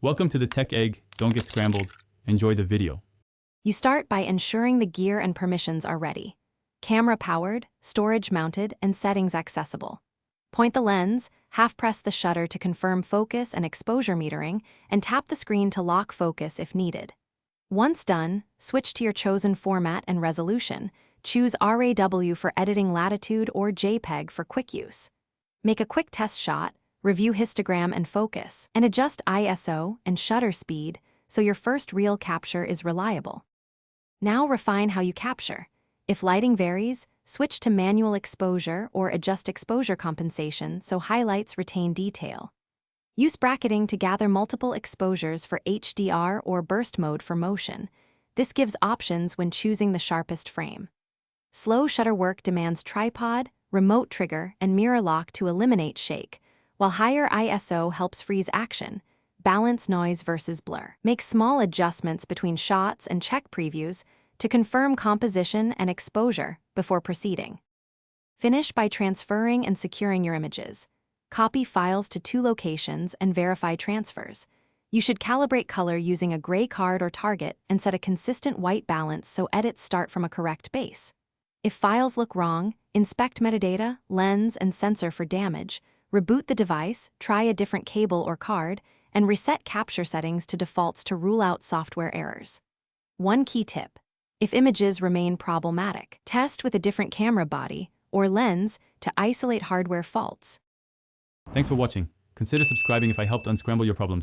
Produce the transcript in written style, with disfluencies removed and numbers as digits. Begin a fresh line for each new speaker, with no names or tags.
Welcome to the Tech Egg. Don't get scrambled. Enjoy the video.
You start by ensuring the gear and permissions are ready. Camera powered, storage mounted, and settings accessible. Point the lens, half-press the shutter to confirm focus and exposure metering, and tap the screen to lock focus if needed. Once done, switch to your chosen format and resolution. Choose RAW for editing latitude or JPEG for quick use. Make a quick test shot, review histogram and focus, and adjust ISO and shutter speed so your first reel capture is reliable. Now refine how you capture. If lighting varies, switch to manual exposure or adjust exposure compensation so highlights retain detail. Use bracketing to gather multiple exposures for HDR or burst mode for motion. This gives options when choosing the sharpest frame. Slow shutter work demands tripod, remote trigger, and mirror lock to eliminate shake, while higher ISO helps freeze action, balance noise versus blur. Make small adjustments between shots and check previews to confirm composition and exposure before proceeding. Finish by transferring and securing your images. Copy files to 2 locations and verify transfers. You should calibrate color using a gray card or target and set a consistent white balance so edits start from a correct base. If files look wrong, inspect metadata, lens, and sensor for damage, reboot the device, try a different cable or card, and reset capture settings to defaults to rule out software errors. One key tip: if images remain problematic, test with a different camera body or lens to isolate hardware faults.
Thanks for watching. Consider subscribing if I helped unscramble your problems.